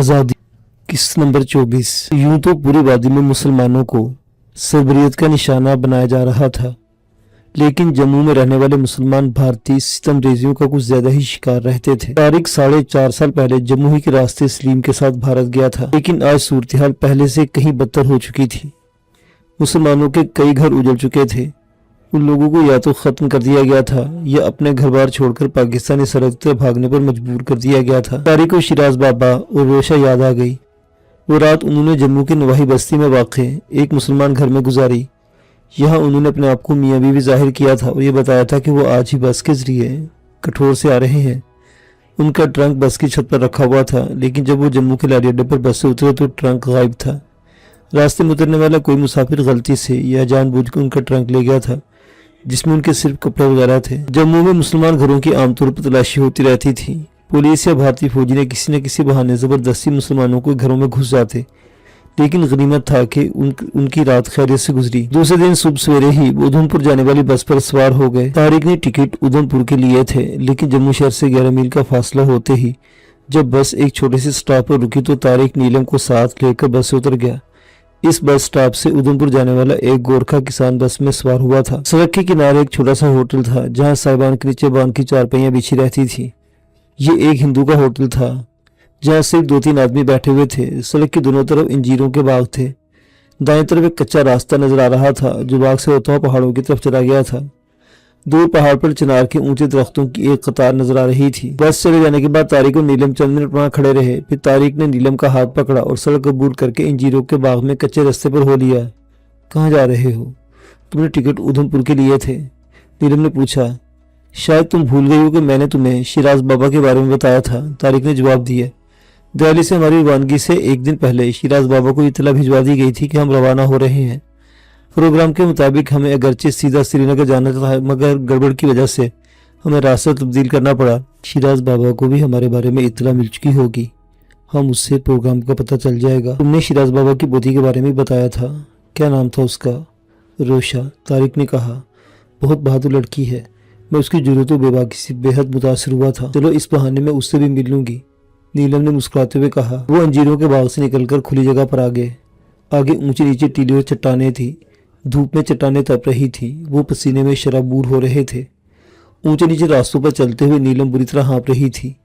आज़ादी। किस्त नंबर 24। यूं तो पूरी वादी में मुसलमानों को सरबरियत का निशाना बनाया जा रहा था, लेकिन जम्मू में रहने वाले मुसलमान भारतीय सितमरेजियों का कुछ ज्यादा ही शिकार रहते थे। तारिक 4.5 साल पहले जम्मू ही के रास्ते सलीम के साथ भारत गया था, लेकिन आज सूरत हाल पहले से कहीं बदतर हो चुकी थी। मुसलमानों के कई घर उजड़ चुके थे। उन लोगों को या तो खत्म कर दिया गया था या अपने घर बार छोड़कर पाकिस्तानी सरहद तरफ भागने पर मजबूर कर दिया गया था। तारिक को शिराज बाबा और रोशा याद आ गई। वो रात उन्होंने जम्मू के नवाही बस्ती में वाक़े एक मुसलमान घर में गुजारी। यहाँ उन्होंने अपने आप को मियाँ बीवी जाहिर किया था और ये बताया था कि वो आज ही बस के जरिए कठोर से आ रहे हैं। उनका ट्रंक बस की छत पर रखा हुआ था, लेकिन जब वो जम्मू के लारी अड्डे पर बस से उतरे तो ट्रंक गायब था। रास्ते में उतरने वाला कोई मुसाफिर गलती से या जानबूझकर उनका ट्रंक ले गया था, जिसमें उनके सिर्फ कपड़े वगैरह थे। जम्मू में मुसलमान घरों की आमतौर पर तलाशी होती रहती थी। पुलिस या भारतीय फौजी ने किसी न किसी बहाने जबरदस्ती मुसलमानों के घरों में घुस जाते, लेकिन गनीमत था कि उनकी रात खैरियत से गुजरी। दूसरे दिन सुबह सवेरे ही वो उधमपुर जाने वाली बस पर सवार हो गए। तारिक ने टिकट उधमपुर के लिए थे, लेकिन जम्मू शहर से 11 मील का फासला होते ही जब बस एक छोटे से स्टॉप पर रुकी तो तारिक नीलम को साथ लेकर बस से उतर गया। इस बस स्टॉप से उधमपुर जाने वाला एक गोरखा किसान बस में सवार हुआ था। सड़क के किनारे एक छोटा सा होटल था, जहाँ साहिबान के नीचे बांध की चारपाइयां बिछी रहती थी। ये एक हिंदू का होटल था, जहाँ सिर्फ 2-3 आदमी बैठे हुए थे। सड़क के दोनों तरफ इंजीरों के बाग थे। दाएं तरफ एक कच्चा रास्ता नजर आ रहा था, जो बाग से होता हुआ पहाड़ों की तरफ चला गया था। दूर पहाड़ पर चिनार के ऊंचे दरख्तों की एक कतार नजर आ रही थी। बस चले जाने के बाद तारिक और नीलम चंद मिनट वहां खड़े रहे। फिर तारिक ने नीलम का हाथ पकड़ा और सड़क अबूर करके इंजीरों के बाग में कच्चे रास्ते पर हो लिया। कहाँ जा रहे हो? तुमने टिकट उधमपुर के लिए थे, नीलम ने पूछा। शायद तुम भूल गई हो कि मैंने तुम्हें शिराज बाबा के बारे में बताया था, तारिक ने जवाब दिया। दिल्ली से हमारी रवानगी से एक दिन पहले शिराज बाबा को इतला भिजवा दी गई थी कि हम रवाना हो रहे हैं। प्रोग्राम के मुताबिक हमें अगरचे सीधा श्रीनगर जाना था, मगर गड़बड़ की वजह से हमें रास्ता तब्दील करना पड़ा। शिराज बाबा को भी हमारे बारे में इतला मिल चुकी होगी, हम उससे प्रोग्राम का पता चल जाएगा। तुमने शिराज बाबा की पोती के बारे में बताया था, क्या नाम था उसका? रोशा, तारिक ने कहा। बहुत बहादुर लड़की है, मैं उसकी जरूरतों बेबाकी से बेहद मुतासर हुआ था। चलो इस बहाने में उससे भी मिल लूंगी, नीलम ने मुस्कुराते हुए कहा। वो अंजीरों के बाग से निकलकर खुली जगह पर आ गए। आगे ऊंचे नीचे टीले और चट्टानें थी। धूप में चट्टानें तप रही थी, वो पसीने में शराबूर हो रहे थे। ऊंचे नीचे रास्तों पर चलते हुए नीलम बुरी तरह हाँप रही थी।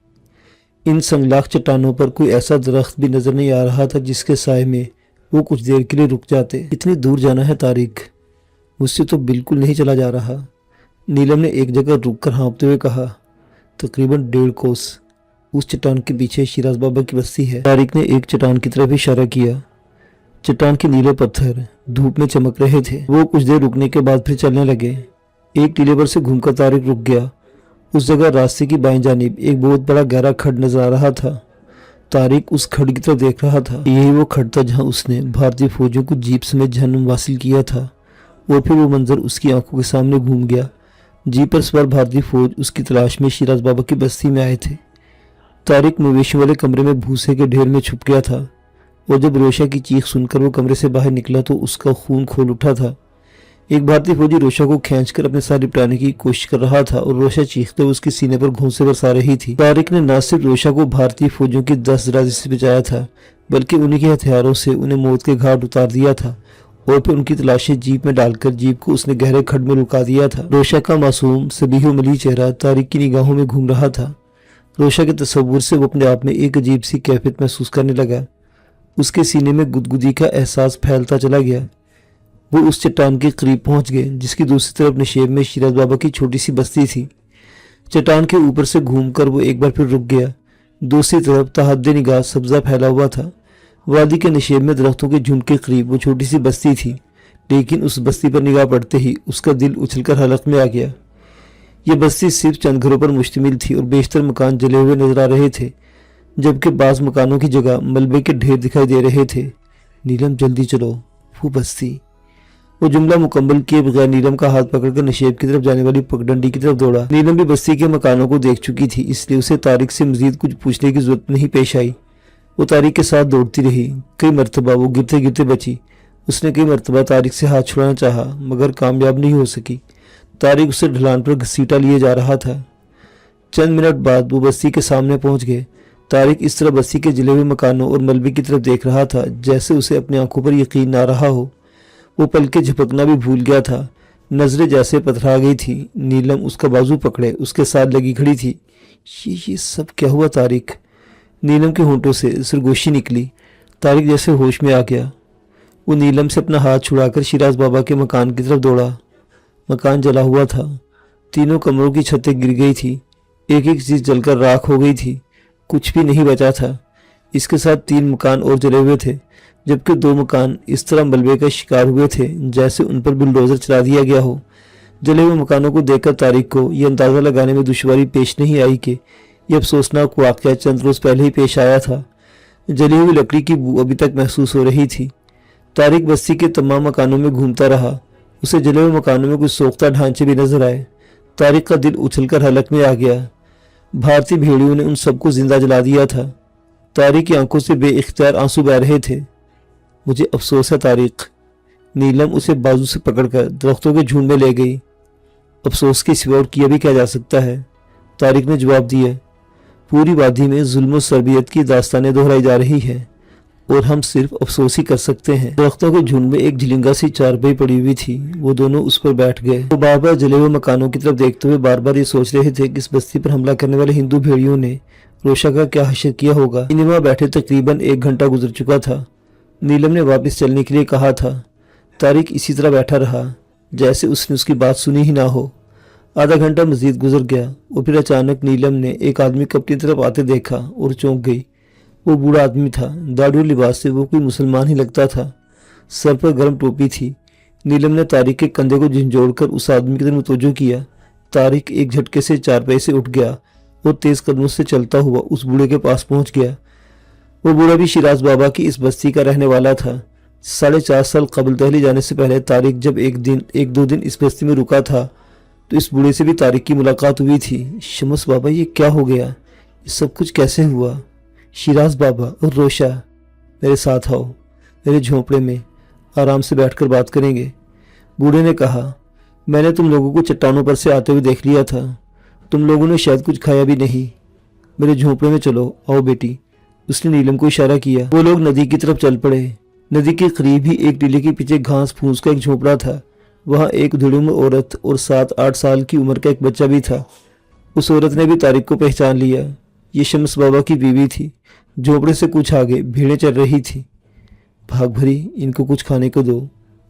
इन संगलाख चट्टानों पर कोई ऐसा दरख्त भी नजर नहीं आ रहा था जिसके साए में वो कुछ देर के लिए रुक जाते। इतनी दूर जाना है तारिक? मुझसे तो बिल्कुल नहीं चला जा रहा, नीलम ने एक जगह रुककर हाँपते हुए कहा। तकरीबन 1.5 कोस उस चट्टान के पीछे शिराज बाबा की बस्ती है। तारिक ने एक चट्टान की तरफ इशारा किया। चट्टान के नीले पत्थर धूप में चमक रहे थे। वो कुछ देर रुकने के बाद फिर चलने लगे। एक टीले पर से घूमकर तारिक रुक गया। उस जगह रास्ते की बाईं जानिब एक बहुत बड़ा गहरा खड्ड नजर आ रहा था। तारिक उस खड्ड की तरफ देख रहा था। यही वो खड्ड था जहाँ उसने भारतीय फौजियों को जीप समेत जहन्नुम हासिल किया था। और फिर वो मंजर उसकी आंखों के सामने घूम गया। जीप पर सवार भारतीय फौज उसकी तलाश में शिराज बाबा की बस्ती में आए थे। तारिक मवेशियों वाले कमरे में भूसे के ढेर में छुप गया था, और जब रोशा की चीख सुनकर वो कमरे से बाहर निकला तो उसका खून खोल उठा था। एक भारतीय फौजी रोशा को खींचकर अपने साथ लिपटाने की कोशिश कर रहा था और रोशा चीखते हुए उसके सीने पर घूंसे बरसा रही थी। तारिक ने न सिर्फ रोशा को भारतीय फौजियों की दस्तराजी से बचाया था, बल्कि उन्हीं के हथियारों से उन्हें मौत के घाट उतार दिया था, और फिर उनकी तलाशी जीप में डालकर जीप को उसने गहरे खड्ड में रुका दिया था। रोशा का मासूम सबीह मली चेहरा तारिक की निगाहों में घूम रहा था। रोशा के तस्वुर से वो अपने आप में एक अजीब सी कैफियत महसूस करने लगा। उसके सीने में गुदगुदी का एहसास फैलता चला गया। वो उस चट्टान के करीब पहुंच गए जिसकी दूसरी तरफ नशेब में शिराज बाबा की छोटी सी बस्ती थी। चट्टान के ऊपर से घूमकर वो एक बार फिर रुक गया। दूसरी तरफ तहद्दे निगाह सब्जा फैला हुआ था। वादी के नशेब में दरख्तों के झुंड के करीब वो छोटी सी बस्ती थी, लेकिन उस बस्ती पर निगाह पड़ते ही उसका दिल उछलकर हलक में आ गया। ये बस्ती सिर्फ चंद घरों पर मुश्तमिल थी और बेशतर मकान जले हुए नजर आ रहे थे, जबकि बाज़ मकानों की जगह मलबे के ढेर दिखाई दे रहे थे। नीलम जल्दी चलो, वो बस्ती। वो जुमला मुकम्मल किए बगैर नीलम का हाथ पकड़कर नशेब की तरफ जाने वाली पगडंडी की तरफ दौड़ा। नीलम भी बस्ती के मकानों को देख चुकी थी, इसलिए उसे तारिक से मजीद कुछ पूछने की जरूरत नहीं पेश आई। वो तारिक के साथ दौड़ती रही। कई मरतबा वो गिरते गिरते बची। उसने कई मरतबा तारिक से हाथ छुड़ाना चाहा, मगर कामयाब नहीं हो सकी। तारिक उसे ढलान पर घसीटा लिए जा रहा था। चंद मिनट बाद वो बस्ती के सामने पहुंच गए। طارق اس طرح بستی کے جلے ہوئے مکانوں اور ملبے کی طرف دیکھ رہا تھا جیسے اسے اپنی آنکھوں پر یقین نہ رہا ہو۔ وہ پل کے جھپکنا بھی بھول گیا تھا، نظریں جیسے پتھرا گئی تھی۔ نیلم اس کا بازو پکڑے اس کے ساتھ لگی کھڑی تھی۔ یہ سب کیا ہوا طارق؟ نیلم کے ہونٹوں سے سرگوشی نکلی۔ طارق جیسے ہوش میں آ گیا۔ وہ نیلم سے اپنا ہاتھ چھڑا کر شیراز بابا کے مکان کی طرف دوڑا۔ مکان جلا ہوا تھا، تینوں کمروں کی چھتیں گر گئی تھی، ایک ایک چیز جل کر راکھ ہو گئی تھی، کچھ بھی نہیں بچا تھا۔ اس کے ساتھ 3 مکان اور جلے ہوئے تھے، جبکہ 2 مکان اس طرح ملبے کا شکار ہوئے تھے جیسے ان پر بلڈوزر چلا دیا گیا ہو۔ جلے ہوئے مکانوں کو دیکھ کر طارق کو یہ اندازہ لگانے میں دشواری پیش نہیں آئی کہ یہ افسوسناک واقعہ چند روز پہلے ہی پیش آیا تھا۔ جلی ہوئی لکڑی کی بو ابھی تک محسوس ہو رہی تھی۔ طارق بستی کے تمام مکانوں میں گھومتا رہا، اسے جلے ہوئے مکانوں میں کچھ سوختہ ڈھانچے بھی نظر آئے۔ طارق کا دل اچھل کر حلق میں آ گیا۔ بھارتی بھیڑیوں نے ان سب کو زندہ جلا دیا تھا۔ طارق کی آنکھوں سے بے اختیار آنسو بہہ رہے تھے۔ مجھے افسوس ہے طارق۔ نیلم اسے بازو سے پکڑ کر درختوں کے جھنڈ میں لے گئی۔ افسوس کے سوا اور کیا بھی کیا جا سکتا ہے، طارق نے جواب دیا۔ پوری وادی میں ظلم و سربیت کی داستانیں دہرائی جا رہی ہیں اور ہم صرف افسوس ہی کر سکتے ہیں۔ درختوں کے جھنڈ میں ایک جھلنگا سی چارپائی پڑی ہوئی تھی، وہ دونوں اس پر بیٹھ گئے۔ وہ بار بار جلے ہوئے مکانوں کی طرف دیکھتے ہوئے بار بار یہ سوچ رہے تھے کہ اس بستی پر حملہ کرنے والے ہندو بھیڑیوں نے روشا کا کیا حشر کیا ہوگا۔ انہیں وہاں بیٹھے تقریباً 1 گھنٹہ گزر چکا تھا۔ نیلم نے واپس چلنے کے لیے کہا تھا۔ طارق اسی طرح بیٹھا رہا جیسے اس نے اس کی بات سنی ہی نہ ہو۔ آدھا گھنٹہ مزید گزر گیا اور پھر اچانک نیلم نے ایک آدمی کو اپنی طرف آتے دیکھا اور چونک گئی۔ وہ بوڑھا آدمی تھا، داڑھی اور لباس سے وہ کوئی مسلمان ہی لگتا تھا۔ سر پر گرم ٹوپی تھی۔ نیلم نے طارق کے کندھے کو جھنجھوڑ کر اس آدمی کی طرف متوجہ کیا۔ طارق ایک جھٹکے سے چارپائی سے اٹھ گیا اور تیز قدموں سے چلتا ہوا اس بوڑھے کے پاس پہنچ گیا۔ وہ بوڑھا بھی شیراز بابا کی اس بستی کا رہنے والا تھا۔ 4.5 سال قبل دہلی جانے سے پہلے طارق جب ایک دو دن اس بستی میں رکا تھا تو اس بوڑھے سے بھی طارق کی ملاقات ہوئی تھی۔ شمس بابا، یہ کیا ہو گیا؟ یہ سب کچھ کیسے ہوا؟ شیراز بابا اور روشا، میرے ساتھ آؤ، میرے جھونپڑے میں آرام سے بیٹھ کر بات کریں گے۔ بوڑھے نے کہا، میں نے تم لوگوں کو چٹانوں پر سے آتے ہوئے دیکھ لیا تھا، تم لوگوں نے شاید کچھ کھایا بھی نہیں، میرے جھونپڑے میں چلو، آؤ بیٹی۔ اس نے نیلم کو اشارہ کیا۔ وہ لوگ ندی کی طرف چل پڑے۔ ندی کے قریب ہی ایک ٹیلے کے پیچھے گھاس پھوس کا ایک جھونپڑا تھا۔ وہاں ایک دھڑم عورت اور 7-8 سال کی عمر کا ایک بچہ بھی تھا۔ اس عورت نے بھی طارق کو پہچان لیا، یہ شمس بابا کی بیوی تھی۔ جھونپڑے سے کچھ آگے بھیڑیں چل رہی تھی۔ بھاگ بھری، ان کو کچھ کھانے کو دو،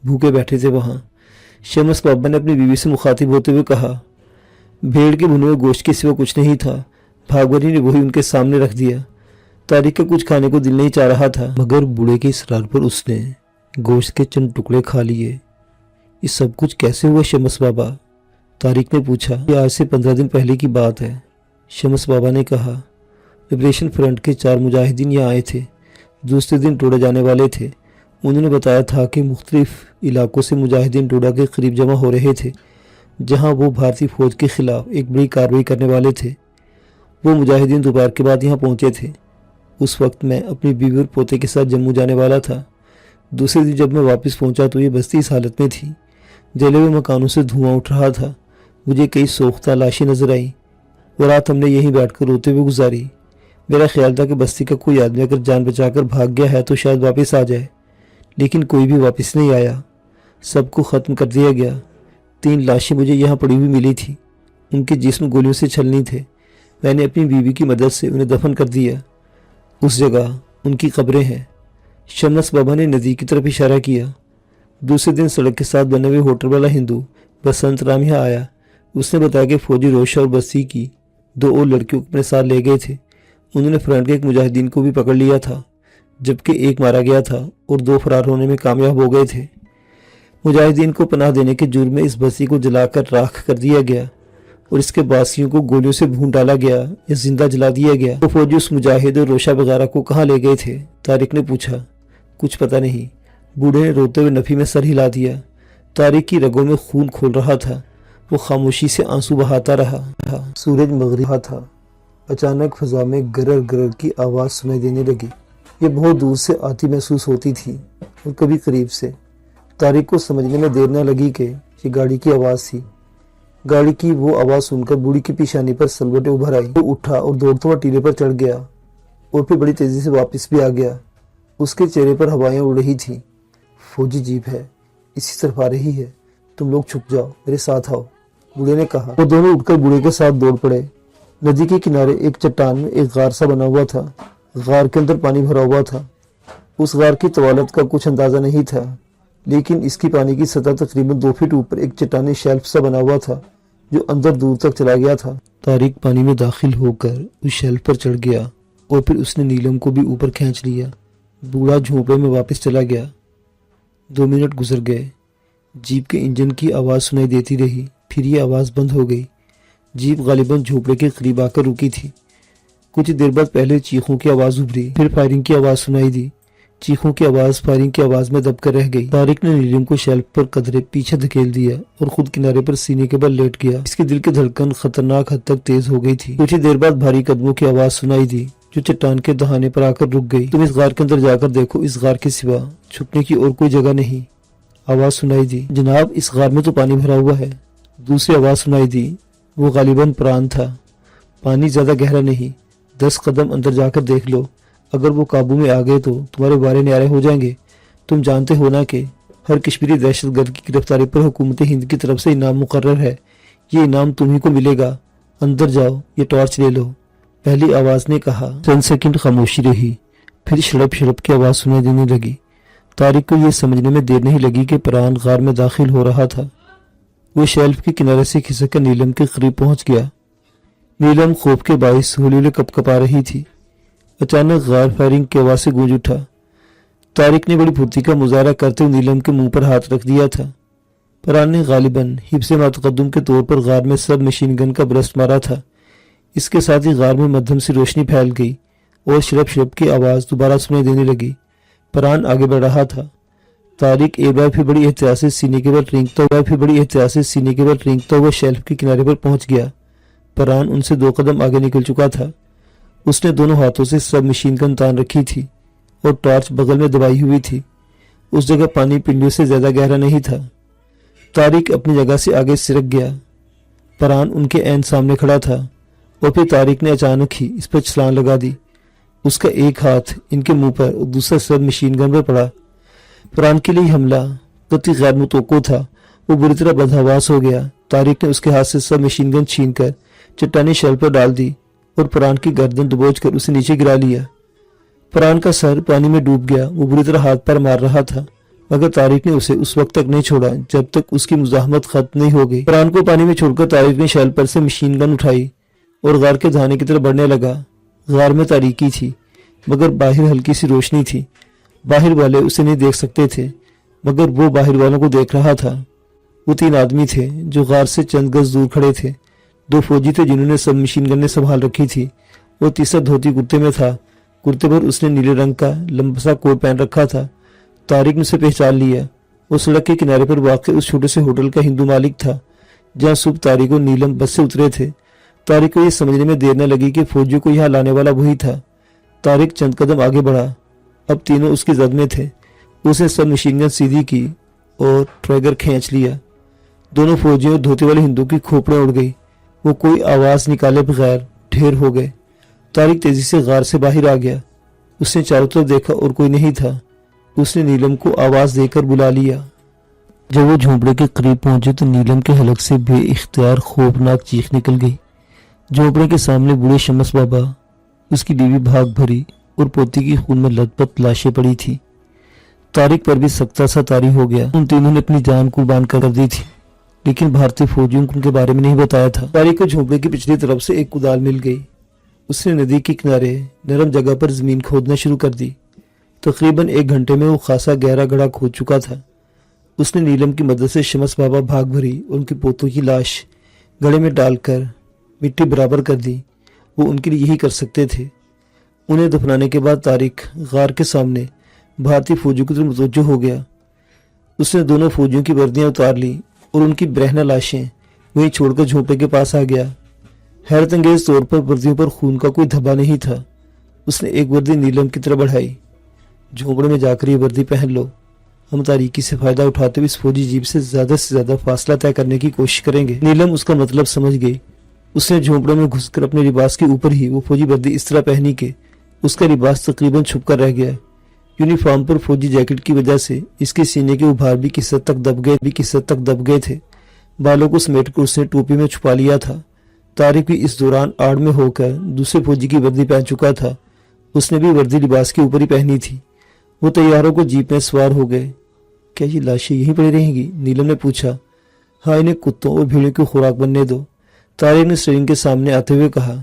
بھوکے بیٹھے تھے وہاں، شمس بابا نے اپنی بیوی سے مخاطب ہوتے ہوئے کہا۔ بھیڑ کے بھنے ہوئے گوشت کے سوا کچھ نہیں تھا۔ بھاگ بھری نے وہی ان کے سامنے رکھ دیا۔ طارق کا کچھ کھانے کو دل نہیں چاہ رہا تھا، مگر بوڑھے کے اصرار پر اس نے گوشت کے چند ٹکڑے کھا لیے۔ یہ سب کچھ کیسے ہوا شمس بابا؟ طارق نے پوچھا۔ یہ آج سے 15 دن پہلے کی بات ہے، شمس بابا نے کہا۔ لبریشن فرنٹ کے 4 مجاہدین یہاں آئے تھے، دوسرے دن ٹوڈا جانے والے تھے۔ انہوں نے بتایا تھا کہ مختلف علاقوں سے مجاہدین ٹوڈا کے قریب جمع ہو رہے تھے، جہاں وہ بھارتی فوج کے خلاف ایک بڑی کارروائی کرنے والے تھے۔ وہ مجاہدین دوپہر کے بعد یہاں پہنچے تھے۔ اس وقت میں اپنی بیوی اور پوتے کے ساتھ جموں جانے والا تھا۔ دوسرے دن جب میں واپس پہنچا تو یہ بستی اس حالت میں تھی، جلے ہوئے مکانوں سے دھواں اٹھ رہا تھا۔ مجھے کئی سوختہ لاشیں نظر آئیں اور رات ہم نے یہیں بیٹھ کر روتے ہوئے گزاری۔ میرا خیال تھا کہ بستی کا کوئی آدمی اگر جان بچا کر بھاگ گیا ہے تو شاید واپس آ جائے، لیکن کوئی بھی واپس نہیں آیا، سب کو ختم کر دیا گیا۔ 3 لاشیں مجھے یہاں پڑی ہوئی ملی تھی، ان کے جسم گولیوں سے چھلنی تھے۔ میں نے اپنی بیوی کی مدد سے انہیں دفن کر دیا۔ اس جگہ ان کی قبریں ہیں۔ شمس بابا نے ندی کی طرف اشارہ کیا۔ دوسرے دن سڑک کے ساتھ بنے ہوئے ہوٹل والا ہندو بسنت رام یہاں آیا۔ اس نے بتایا کہ فوجی روشا اور بستی کی 2 اور لڑکیوں کو اپنے ساتھ لے گئے تھے۔ انہوں نے فرنٹ کے ایک مجاہدین کو بھی پکڑ لیا تھا، جبکہ ایک مارا گیا تھا اور 2 فرار ہونے میں کامیاب ہو گئے تھے۔ مجاہدین کو پناہ دینے کے جرم میں اس بستی کو جلا کر راکھ کر دیا گیا اور اس کے باسیوں کو گولیوں سے بھون ڈالا گیا یا زندہ جلا دیا گیا۔ وہ فوجی اس مجاہد اور روشا وغیرہ کو کہاں لے گئے تھے؟ طارق نے پوچھا۔ کچھ پتہ نہیں، بوڑھے نے روتے ہوئے نفی میں سر ہلا دیا۔ طارق کی رگوں میں خون کھول رہا تھا، وہ خاموشی سے آنسو بہاتا رہا۔ سورج مغرب تھا۔ اچانک فضا میں گرر گرر کی آواز سنائی دینے لگی۔ یہ بہت دور سے آتی محسوس ہوتی تھی اور کبھی قریب سے۔ طارق کو سمجھنے میں دیر نہ لگی کہ یہ گاڑی کی آواز تھی۔ گاڑی کی وہ آواز سن کر بوڑھی کی پیشانی پر سلوٹیں ابھر آئی۔ وہ اٹھا اور دوڑتا ہوا ٹیلے پر چڑھ گیا۔ اور پھر بڑی تیزی سے واپس بھی آ گیا۔ اس کے چہرے پر ہوائیں اڑ رہی تھیں۔ فوجی جیپ ہے، اسی طرف آ رہی ہے، تم لوگ چھپ جاؤ، میرے ساتھ آؤ، بوڑھے نے کہا۔ وہ دونوں اٹھ کر بوڑھے کے ساتھ دوڑ پڑے۔ ندی کے کنارے ایک چٹان میں ایک غار سا بنا ہوا تھا۔ غار کے اندر پانی بھرا ہوا تھا۔ اس غار کی طوالت کا کچھ اندازہ نہیں تھا، لیکن اس کی پانی کی سطح تقریباً 2 فٹ اوپر ایک چٹانی شیلف سا بنا ہوا تھا جو اندر دور تک چلا گیا تھا۔ طارق پانی میں داخل ہو کر اس شیلف پر چڑھ گیا اور پھر اس نے نیلم کو بھی اوپر کھینچ لیا۔ بوڑھا جھونپڑے میں واپس چلا گیا۔ 2 منٹ گزر گئے۔ جیپ کے انجن کی آواز سنائی دیتی رہی، پھر یہ آواز بند ہو گئی۔ جیپ غالباً جھونپڑے کے قریب آ کر رکی تھی۔ کچھ دیر بعد پہلے چیخوں کی آواز ابھری، پھر فائرنگ کی آواز سنائی دی۔ چیخوں کی آواز فائرنگ کی آواز میں دب کر رہ گئی۔ طارق نے نیلم کو شیلف پر قدرے پیچھے دھکیل دیا اور خود کنارے پر سینے کے بل لیٹ گیا۔ اس کے دل کی دھڑکن خطرناک حد تک تیز ہو گئی تھی۔ کچھ دیر بعد بھاری قدموں کی آواز سنائی دی جو چٹان کے دہانے پر آ کر رک گئی۔ تم اس غار کے اندر جا کر دیکھو، اس غار کے سوا چھپنے کی اور کوئی جگہ نہیں۔ آواز سنائی دی، جناب اس غار میں تو پانی بھرا ہوا ہے۔ دوسری آواز سنائی دی، وہ غالباً پران تھا۔ پانی زیادہ گہرا نہیں، 10 قدم اندر جا کر دیکھ لو، اگر وہ قابو میں آ گئے تو تمہارے بارے نیارے ہو جائیں گے۔ تم جانتے ہو نا کہ ہر کشمیری دہشت گرد کی گرفتاری پر حکومت ہند کی طرف سے انعام مقرر ہے۔ یہ انعام تمہیں کو ملے گا۔ اندر جاؤ، یہ ٹارچ لے لو، پہلی آواز نے کہا۔ چند سیکنڈ خاموشی رہی، پھر شڑپ شڑپ کی آواز سنائی دینے لگی۔ طارق کو یہ سمجھنے میں دیر نہیں لگی کہ پران غار میں داخل ہو رہا تھا۔ وہ شیلف کے کنارے سے کھسک کر نیلم کے قریب پہنچ گیا۔ نیلم خوف کے باعث ہولی ہولی کپ کپا رہی تھی۔ اچانک غار فائرنگ کی آواز سے گونج اٹھا۔ طارق نے بڑی پھرتی کا مظاہرہ کرتے ہوئے نیلم کے منہ پر ہاتھ رکھ دیا تھا۔ پران نے غالباً حفظ متقدم کے طور پر غار میں سب مشین گن کا برسٹ مارا تھا۔ اس کے ساتھ ہی غار میں مدھم سی روشنی پھیل گئی اور شرپ شرپ کی آواز دوبارہ سنائی دینے لگی۔ پران آگے بڑھ رہا تھا۔ طارق ایک بار پھر بڑی احتیاط سے سینے کے بل رینگتا ہوا شیلف کے کنارے پر پہنچ گیا۔ پران ان سے 2 قدم آگے نکل چکا تھا۔ اس نے دونوں ہاتھوں سے سب مشین گن تان رکھی تھی اور ٹارچ بغل میں دبائی ہوئی تھی۔ اس جگہ پانی پنڈیوں سے زیادہ گہرا نہیں تھا۔ طارق اپنی جگہ سے آگے سرک گیا۔ پران ان کے عین سامنے کھڑا تھا اور پھر طارق نے اچانک ہی اس پر چھلانگ لگا دی۔ اس کا ایک ہاتھ ان کے منہ پر اور دوسرا سب مشین گن پر پڑا۔ پران کے لیے حملہ قطعی غیر متوقع تھا۔ وہ بری طرح بدحواس ہو گیا۔ طارق نے اس کے ہاتھ سے سب مشین گن چھین کر چٹانی شیل پر ڈال دی اور پران کی گردن دبوچ کر اسے نیچے گرا لیا۔ پران کا سر پانی میں ڈوب گیا۔ وہ بری طرح ہاتھ پر مار رہا تھا، مگر طارق نے اسے اس وقت تک نہیں چھوڑا جب تک اس کی مزاحمت ختم نہیں ہو گئی۔ پران کو پانی میں چھوڑ کر طارق نے شیل پر سے مشین گن اٹھائی اور غار کے دہانے کی طرف بڑھنے لگا۔ غار میں تاریکی تھی، مگر باہر ہلکی سی روشنی تھی۔ باہر والے اسے نہیں دیکھ سکتے تھے، مگر وہ باہر والوں کو دیکھ رہا تھا۔ وہ 3 آدمی تھے جو غار سے چند گز دور کھڑے تھے۔ 2 فوجی تھے جنہوں نے سب مشین گنیں سنبھال رکھی تھی، اور تیسرا دھوتی کرتے میں تھا۔ کرتے پر اس نے نیلے رنگ کا لمبا سا کوٹ پہن رکھا تھا۔ طارق نے اسے پہچان لیا۔ وہ سڑک کے کنارے پر واقع اس چھوٹے سے ہوٹل کا ہندو مالک تھا جہاں صبح طارق اور نیلم بس سے اترے تھے۔ طارق کو یہ سمجھنے میں دیر نہ لگی کہ فوجیوں کو یہاں لانے والا وہی تھا۔ طارق چند قدم آگے بڑھا۔ اب تینوں اس کی زد میں تھے۔ اس نے سب مشین گن سیدھی کی اور ٹریگر کھینچ لیا۔ دونوں فوجیوں اور دھوتے والے ہندو کی کھوپڑیں اڑ گئی۔ وہ کوئی آواز نکالے بغیر ڈھیر ہو گئے۔ طارق تیزی سے غار سے باہر آ گیا۔ اس نے چاروں طرف دیکھا اور کوئی نہیں تھا۔ اس نے نیلم کو آواز دے کر بلا لیا۔ جب وہ جھونپڑے کے قریب پہنچے تو نیلم کے حلق سے بے اختیار خوفناک چیخ نکل گئی۔ جھونپڑے کے سامنے بوڑھے شمس بابا، اس کی بیوی بھاگ بھری اور پوتی کی خون میں لت پت لاشیں پڑی تھی۔ طارق پر بھی سخت سا طاری ہو گیا۔ ان تینوں نے اپنی جان قربان کر دی تھی، لیکن بھارتی فوجیوں کو ان کے بارے میں نہیں بتایا تھا۔ طارق کو جھونپڑے کی پچھلی طرف سے ایک کدال مل گئی۔ اس نے ندی کے کنارے نرم جگہ پر زمین کھودنا شروع کر دی۔ تقریباً 1 گھنٹے میں وہ خاصا گہرا گڑھا کھود چکا تھا۔ اس نے نیلم کی مدد سے شمس بابا بھاگ بھری اور ان کے پوتوں کی لاش گڑھے میں ڈال کر مٹی برابر کر دی۔ وہ ان کے لیے یہی کر سکتے تھے۔ انہیں دفنانے کے بعد طارق غار کے سامنے بھارتی فوجیوں کی طرف متوجہ ہو گیا۔ اس نے دونوں فوجیوں کی وردیاں اتار لی اور ان کی برہنہ لاشیں وہیں چھوڑ کر جھونپڑے کے پاس آ گیا۔ حیرت انگیز طور پر وردیوں پر خون کا کوئی دھبا نہیں تھا۔ اس نے ایک وردی نیلم کی طرف بڑھائی۔ جھونپڑے میں جا کر یہ وردی پہن لو۔ ہم تاریکی سے فائدہ اٹھاتے ہوئے اس فوجی جیب سے زیادہ فاصلہ طے کرنے کی کوشش کریں گے۔ نیلم اس کا مطلب سمجھ گئی۔ اس نے جھونپڑے میں گھس کر اپنے لباس کے اوپر ہی وہ فوجی وردی اس طرح پہنی کہ उसका लिबास तकरीबन छुप कर रह गया। यूनिफॉर्म पर फौजी जैकेट की वजह से इसके सीने के उभार भी किस हद तक दब गए थे। बालों को समेटकर उसने टोपी में छुपा लिया था। तारिक भी इस दौरान आड़ में होकर दूसरे फौजी की वर्दी पहन चुका था। उसने भी वर्दी लिबास के ऊपर ही पहनी थी। वो तैयारों को जीप में सवार हो गए। क्या ये लाशें यहीं पड़ी रहेंगी? नीलम ने पूछा। हाँ, इन्हें कुत्तों और भीड़ों की खुराक बनने दो, तारिक ने स्टीयरिंग के सामने आते हुए कहा।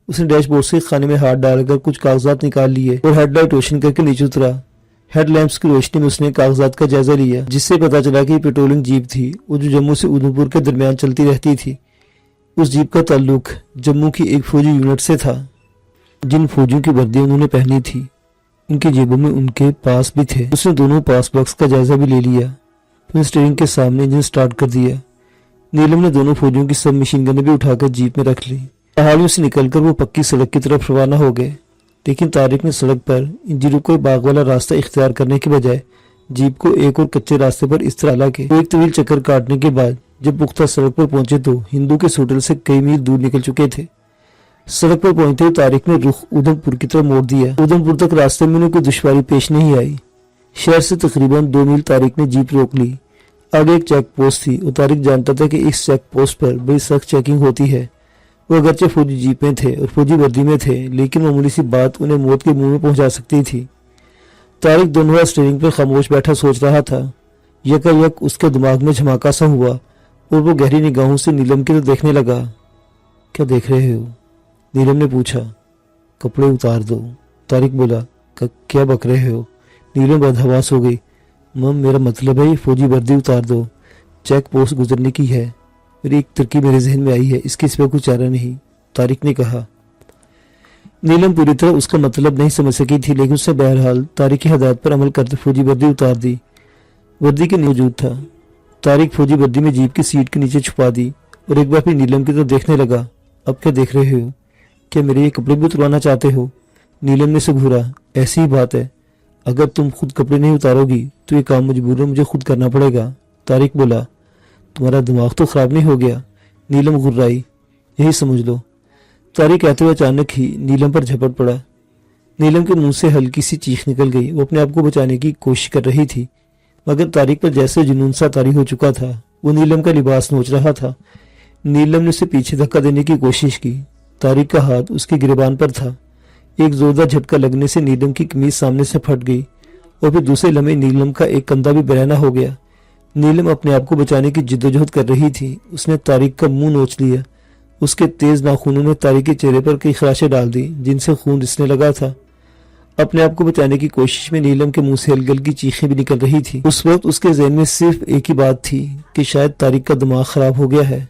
उसने डैशबोर्ड से खाने में हाथ डालकर कुछ कागजात निकाल लिए और हेडलाइट रोशन करके नीचे उतरा। हेडलैम्प्स की रोशनी में उसने कागजात का जायजा लिया, जिससे पता चला कि पेट्रोलिंग जीप थी वो जो जम्मू से उधमपुर के दरमियान चलती रहती थी। उस जीप का ताल्लुक जम्मू की एक फौजी यूनिट से था। जिन फौजियों की वर्दी उन्होंने पहनी थी उनकी जेबों में उनके पास भी थे। उसने दोनों पास बॉक्स का जायजा भी ले लिया, फिर स्टीयरिंग के सामने इंजन स्टार्ट कर दिया। नीलम ने दोनों फौजियों की सब मशीन गनें भी उठाकर जीप में रख ली। पहाड़ियों से निकलकर वो पक्की सड़क की तरफ रवाना हो गए, लेकिन तारिक ने सड़क पर इंजीनियर को बाग वाला रास्ता इख्तियार करने के बजाय जीप को एक और कच्चे रास्ते पर इस तरह ला के एक तवील चक्कर काटने के बाद जब पुख्ता सड़क पर पहुंचे तो हिंदू के होटल से कई मील दूर निकल चुके थे। सड़क पर पहुंचते ही तारिक ने रुख उधमपुर की तरफ मोड़ दिया। उधमपुर तक रास्ते में उन्हें कोई दुश्वारी पेश नहीं आई। शहर से तकरीबन 2 मील तारिक ने जीप रोक ली। आगे एक चेक पोस्ट थी और तारिक जानता था कि इस चेक पोस्ट पर बड़ी सख्त चेकिंग होती है। वो अगरचे फौजी जीप में थे और फौजी वर्दी में थे, लेकिन मामूली सी बात उन्हें मौत के मुंह में पहुंचा सकती थी। तारिक दोनों हाथ स्टीयरिंग पर खामोश बैठा सोच रहा था। यकायक उसके दिमाग में झमाका सा हुआ और वो गहरी निगाहों से नीलम की तरफ देखने लगा। क्या देख रहे हो? नीलम ने पूछा। कपड़े उतार दो, तारिक बोला। क्या बक रहे हो? नीलम बदहवास हो गई। मम, मेरा मतलब है फौजी वर्दी उतार दो, चेक पोस्ट गुजरने की है। मेरी एक तरकीब मेरे जहन में आई है, इसके सिवा कुछ चारा नहीं, तारिक ने कहा। नीलम पूरी तरह उसका मतलब नहीं समझ सकी थी, लेकिन उसने बहरहाल तारिक की हदायत पर अमल करते फौजी वर्दी उतार दी। वर्दी के मौजूद था। तारिक फौजी वर्दी में जीप की सीट के नीचे छुपा दी और एक बार फिर नीलम की तरफ देखने लगा। अब क्या देख रहे हो? क्या मेरे ये कपड़े भी उतरवाना चाहते हो? नीलम ने से घूरा। ऐसी ही बात है, अगर तुम खुद कपड़े नहीं उतारोगी तो ये काम मजबूरन मुझे खुद करना पड़ेगा, तारिक बोला। तुम्हारा दिमाग तो खराब नहीं हो गया? नीलम घुर्राई। यही समझ लो, तारिक कहते हुए अचानक ही नीलम पर झपट पड़ा। नीलम के मुंह से हल्की सी चीख निकल गई। वो अपने आप को बचाने की कोशिश कर रही थी, मगर तारिक पर जैसे जुनून सा तारी हो चुका था। वो नीलम का लिबास नोच रहा था। नीलम ने उसे पीछे धक्का देने की कोशिश की। तारिक का हाथ उसके गिरबान पर था। एक जोरदार झटका लगने से नीलम की कमीज सामने से फट गई और फिर दूसरे लम्हे नीलम का एक कंधा भी बरहना हो गया। नीलम अपने आप को बचाने की जिद्दोजहद कर रही थी। उसने तारिक का मुंह नोच लिया। उसके तेज नाखूनों ने तारिक के चेहरे पर कई खराशें डाल दी, जिनसे खून रिसने लगा था। अपने आप को बचाने की कोशिश में नीलम के मुंह से हल्की हल्की चीखें भी निकल रही थी। उस वक्त उसके ज़हन में सिर्फ एक ही बात थी कि शायद तारिक का दिमाग खराब हो गया है।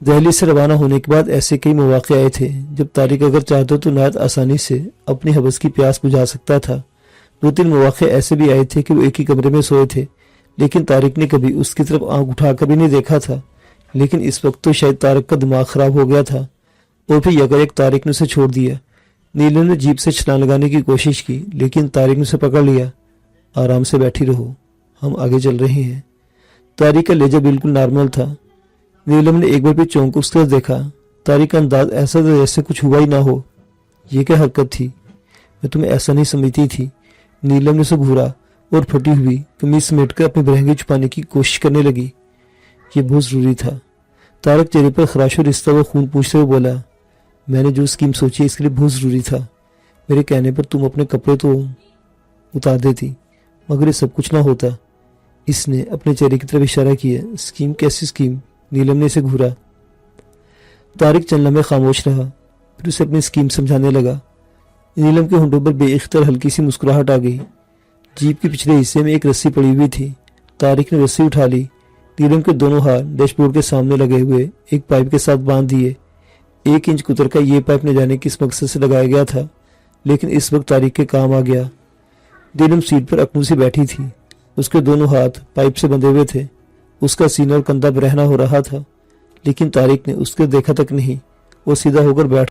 दिल्ली से रवाना होने के बाद ऐसे कई मौके आए थे जब तारिक अगर चाहता तो नहायत आसानी से अपनी हवस की प्यास बुझा सकता था। 2-3 मौके ऐसे भी आए थे कि वो एक ही कमरे में सोए थे, लेकिन तारिक ने कभी उसकी तरफ आंख उठाकर भी नहीं देखा था। लेकिन इस वक्त तो शायद तारिक का दिमाग खराब हो गया था और फिर यकायक तारिक ने उसे छोड़ दिया। नीलम ने जीप से छलांग लगाने की कोशिश की, लेकिन तारिक ने उसे पकड़ लिया। आराम से बैठी रहो, हम आगे चल रहे हैं। तारिक का लहजा बिल्कुल नॉर्मल था। नीलम ने एक बार फिर चौंक उसकी तरफ देखा। तारिक का अंदाज ऐसा था जैसे कुछ हुआ ही ना हो। ये क्या हरकत थी? मैं तुम्हें ऐसा नहीं समझती थी। नीलम ने उसे घूरा और फटी हुई कमीज समेटकर अपनी बरहंगी छुपाने की कोशिश करने लगी। ये बहुत जरूरी था। तारिक चेहरे पर खराश और रिश्ता हुआ खून पूछते हुए बोला। मैंने जो स्कीम सोची इसके लिए बहुत जरूरी था। मेरे कहने पर तुम अपने कपड़े तो उतार देती, मगर ये सब कुछ ना होता। इसने अपने चेहरे की तरफ इशारा किया। स्कीम? कैसी स्कीम? नीलम ने इसे घूरा। तारिक चंद लम्हे खामोश रहा, फिर उसे अपनी स्कीम समझाने लगा। नीलम के होंठों पर बेइख्तियार हल्की सी मुस्कुराहट आ गई। जीप के पिछले हिस्से में एक रस्सी पड़ी हुई थी। तारिक ने रस्सी उठा ली। नीलम के दोनों हाथ डैशबोर्ड के सामने लगे हुए एक पाइप के साथ बांध दिए। 1 इंच कुतर का ये पाइप न जाने किस मकसद से लगाया गया था, लेकिन इस वक्त तारिक के काम आ गया। नीलम सीट पर अकनू सी बैठी थी। उसके दोनों हाथ पाइप से बंधे हुए थे। उसका सीना और कंधा बरहना हो रहा था, लेकिन तारिक ने उसके देखा तक नहीं। वो सीधा होकर बैठ